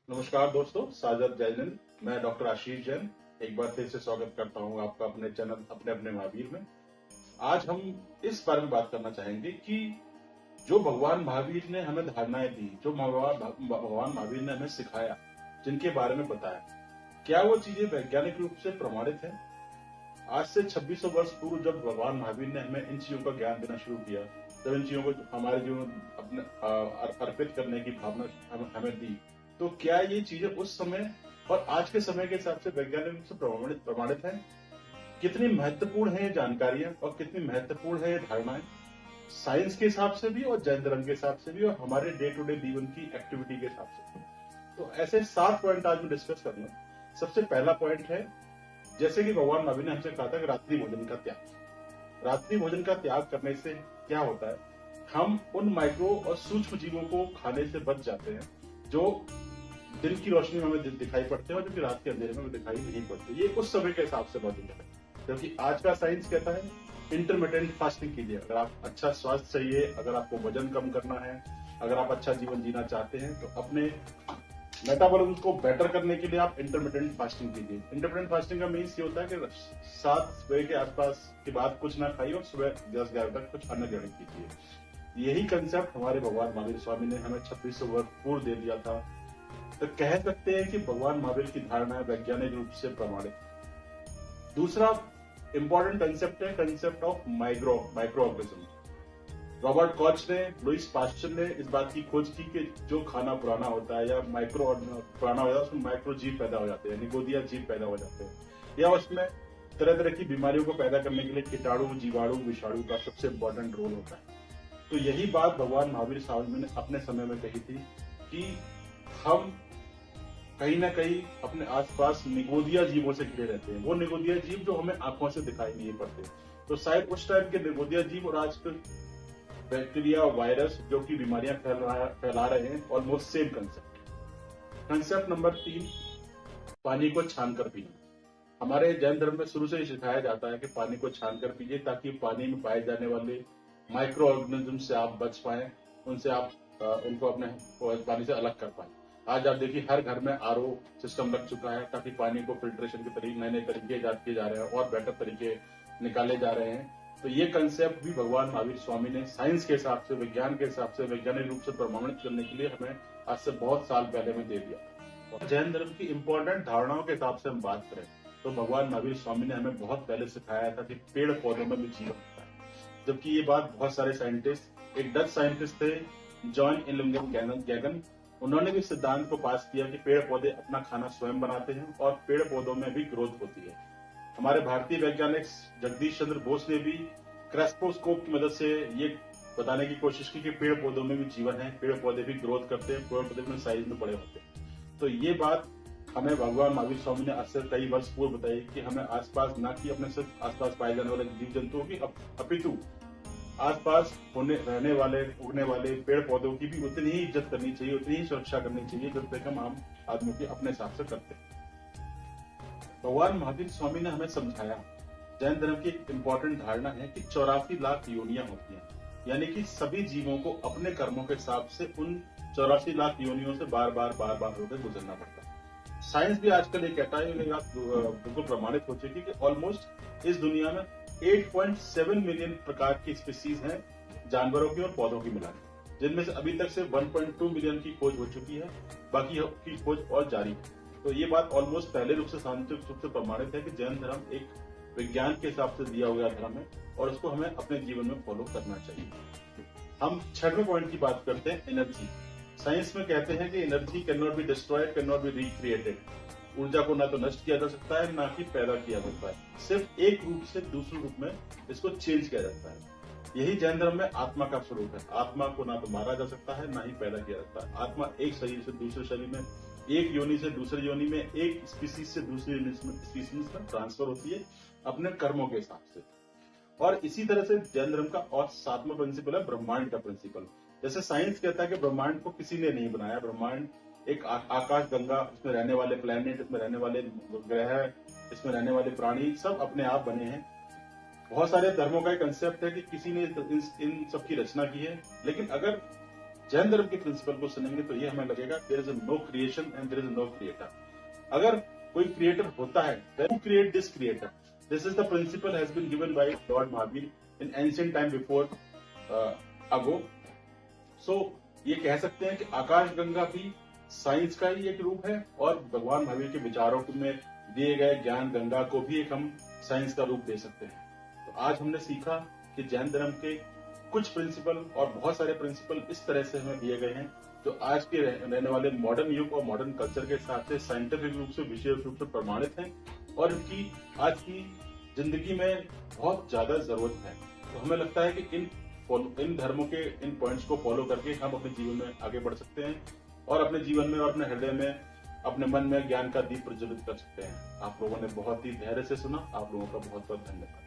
नमस्कार दोस्तों, सादर जय हिंद। मैं डॉक्टर आशीष जैन एक बार फिर से स्वागत करता हूं आपका अपने चैनल अपने अपने महावीर में। आज हम इस बारे में बात करना चाहेंगे कि जो भगवान महावीर ने हमें धारणाएं दी, जो भगवान महावीर ने हमें सिखाया, जिनके बारे में बताया, क्या वो चीजें वैज्ञानिक रूप से प्रमाणित है? आज से 2600 वर्ष पूर्व जब भगवान महावीर ने हमें इन चीजों का ज्ञान देना शुरू किया, जब इन चीजों को हमारे जीवन अपने अर्पित करने की भावना हमें दी, तो क्या ये चीजें उस समय और आज के समय के हिसाब से वैज्ञानिक रूप से प्रमाणित है? कितनी महत्वपूर्ण है ये जानकारियां और कितनी महत्वपूर्ण है ये धारणाएं, साइंस के हिसाब से भी और जैन धर्म के हिसाब से भी और हमारे डे टू डे जीवन की एक्टिविटी के हिसाब से? तो ऐसे 7 पॉइंट आज मैं डिस्कस करना। सबसे पहला पॉइंट है, जैसे कि भगवान महावीर ने हमसे कहा था कि रात्रि भोजन का त्याग। रात्रि भोजन का त्याग करने से क्या होता है, हम उन माइक्रो और सूक्ष्म जीवों को खाने से बच जाते हैं जो दिन की रोशनी में हमें दिखाई पड़ते हैं और जो कि रात के अंधेरे में दिखाई नहीं पड़ते। ये उस समय के हिसाब से मौजूद है, क्योंकि आज का साइंस कहता है इंटरमिटेंट फास्टिंग कीजिए। अगर आप अच्छा स्वास्थ्य चाहिए, अगर आपको वजन कम करना है, अगर आप अच्छा जीवन जीना चाहते हैं, तो अपने मेटाबॉलिज्म को बेटर करने के लिए आप इंटरमिटेंट फास्टिंग कीजिए। इंटरमिटेंट फास्टिंग का मीन्स ये होता है कि 7 बजे के आसपास के बाद कुछ ना खाइए और सुबह 10-11 तक कुछ अन्न ग्रहण कीजिए। यही कंसेप्ट हमारे भगवान महावीर स्वामी ने हमें 2600 वर्ष पूर्व दे दिया था। तो कह सकते हैं कि भगवान महावीर की धारणा वैज्ञानिक रूप से प्रमाणित। दूसरा इंपॉर्टेंट कंसेप्ट है concept of micro organism. Robert Koch ने, लुइस पास्चर ने इस बात की खोज की कि जो खाना पुराना होता है या पुराना हो जाता है, उसमें माइक्रो जीव पैदा हो जाते हैं, निगोदिया जीव पैदा हो जाते हैं, या उसमें तरह तरह की बीमारियों को पैदा करने के लिए कीटाणु, जीवाणु, विषाणु का सबसे इंपॉर्टेंट रोल होता है। तो यही बात भगवान महावीर स्वामी ने अपने समय में कही थी कि हम कहीं ना कहीं अपने आसपास निगोदिया जीवों से घिरे रहते हैं। वो निगोदिया जीव जो हमें आंखों से दिखाई नहीं पड़ते। तो शायद उस टाइम के निगोदिया जीव और आज के बैक्टीरिया, वायरस जो कि बीमारियां फैला रहे हैं, almost same concept. Concept number 3, पानी को छान कर पीना। हमारे जैन धर्म में शुरू से ही सिखाया जाता है कि पानी को छान कर पीजिए, ताकि पानी में पाए जाने वाले माइक्रो ऑर्गेनिज्म से आप बच पाए, उनसे आप उनको अपने पानी से अलग कर पाए। आज आप देखिए हर घर में आरओ सिस्टम लग चुका है, ताकि पानी को फिल्ट्रेशन के तरीके, नए नए तरीके ईजाद किए जा रहे हैं और बेटर तरीके निकाले जा रहे हैं। तो ये कंसेप्ट भी भगवान महावीर स्वामी ने साइंस के हिसाब से, विज्ञान के हिसाब से, वैज्ञानिक रूप से प्रमाणित करने के लिए हमें आज से बहुत साल पहले में दे दिया। और जैन धर्म की इंपॉर्टेंट धारणाओं के हिसाब से हम बात करें तो भगवान महावीर स्वामी ने हमें बहुत पहले सिखाया था कि पेड़ पौधों में भी जीवन होता है। जबकि ये बात बहुत सारे साइंटिस्ट, एक डच साइंटिस्ट थे जॉन इलिंगन गैगन, उन्होंने भी सिद्धांत को पास किया कि पेड़ पौधे अपना खाना स्वयं बनाते हैं और पेड़ पौधों में भी ग्रोथ होती है। हमारे भारतीय वैज्ञानिक जगदीश चंद्र बोस ने भी क्रेस्पोस्कोप की मदद से ये बताने की कोशिश की कि पेड़ पौधों में भी जीवन है, पेड़ पौधे भी ग्रोथ करते हैं, पेड़ पौधे में साइज में बड़े होते हैं। तो ये बात हमें भगवान महावीर स्वामी ने आज से कई वर्ष पूर्व बताई कि हमें आसपास न कि अपने सिर्फ आसपास पाए जाने वाले जीव जंतुओं की, अपितु आसपास रहने वाले, उगने वाले पेड़ पौधों की भी उतनी ही इज्जत करनी चाहिए, उतनी ही सुरक्षा करनी चाहिए जितने हम आम आदमियों की अपने हिसाब से करते हैं। भगवान महावीर स्वामी ने हमें समझाया, जैन धर्म की एक इंपॉर्टेंट धारणा है कि 84 लाख योनियां होती हैं, यानी कि सभी जीवों को अपने कर्मों के हिसाब से उन 84 लाख योनियों से बार बार होकर गुजरना पड़ता है। साइंस भी आजकल ये कहता है, बिल्कुल प्रमाणित हो चुकी है कि ऑलमोस्ट इस दुनिया में 8.7 मिलियन प्रकार की स्पीसीज हैं, जानवरों की और पौधों की मिलाकर, जिनमें से अभी तक से 1.2 मिलियन की खोज हो चुकी है, बाकी की खोज और जारी है। तो ये बात ऑलमोस्ट पहले रूप से साइंटिफिक रूप से प्रमाणित है कि जैन धर्म एक विज्ञान के हिसाब से दिया हुआ धर्म है और उसको हमें अपने जीवन में फॉलो करना चाहिए। हम 6वें पॉइंट की बात करते हैं, एनर्जी। साइंस में कहते हैं कि energy can not be destroyed, can not be recreated. ऊर्जा को ना तो नष्ट किया जा सकता है, ना कि पैदा किया जा सकता है, सिर्फ एक रूप से दूसरे रूप में इसको चेंज किया जाता है। यही जैन धर्म में आत्मा का स्वरूप है। आत्मा को ना तो मारा जा सकता है, ना ही पैदा किया जाता है। आत्मा एक शरीर से दूसरे शरीर में, एक योनि से दूसरे योनि में, एक स्पीसीज से दूसरी स्पीसीज में ट्रांसफर होती है अपने कर्मों के हिसाब से। और इसी तरह से जैन धर्म का और 7वां प्रिंसिपल है ब्रह्मांड का प्रिंसिपल। जैसे साइंस कहता है कि ब्रह्मांड को किसी ने नहीं बनाया, ब्रह्मांड एक आकाश गंगा, इसमें रहने वाले प्लेनेट, इसमें रहने वाले ग्रह, इसमें रहने वाले प्राणी सब अपने आप बने हैं। बहुत सारे धर्मों का एक कंसेप्ट है कि किसी ने इन सब की रचना की है, लेकिन अगर जैन धर्म के प्रिंसिपल को सुनेंगे तो ये हमें लगेगा there is no creation and there is no creator. अगर कोई क्रिएटर होता है, then create this creator. This is the principle has been given by lord Mahavir in ancient time before ago. So ये कह सकते हैं कि आकाश गंगा भी साइंस का ही एक रूप है और भगवान महावीर के विचारों में दिए गए ज्ञान गंगा को भी एक हम साइंस का रूप दे सकते हैं। तो आज हमने सीखा कि जैन धर्म के कुछ प्रिंसिपल और बहुत सारे प्रिंसिपल इस तरह से हमें दिए गए हैं जो आज के रहने वाले मॉडर्न युग और मॉडर्न कल्चर के हिसाब से साइंटिफिक रूप से विशेष रूप से प्रमाणित हैं और इनकी आज की जिंदगी में बहुत ज्यादा जरूरत है। तो हमें लगता है कि इन धर्मों के इन पॉइंट्स को फॉलो करके हम अपने जीवन में आगे बढ़ सकते हैं और अपने जीवन में और अपने हृदय में, अपने मन में ज्ञान का दीप प्रज्वलित कर सकते हैं। आप लोगों ने बहुत ही धैर्य से सुना, आप लोगों का बहुत बहुत धन्यवाद।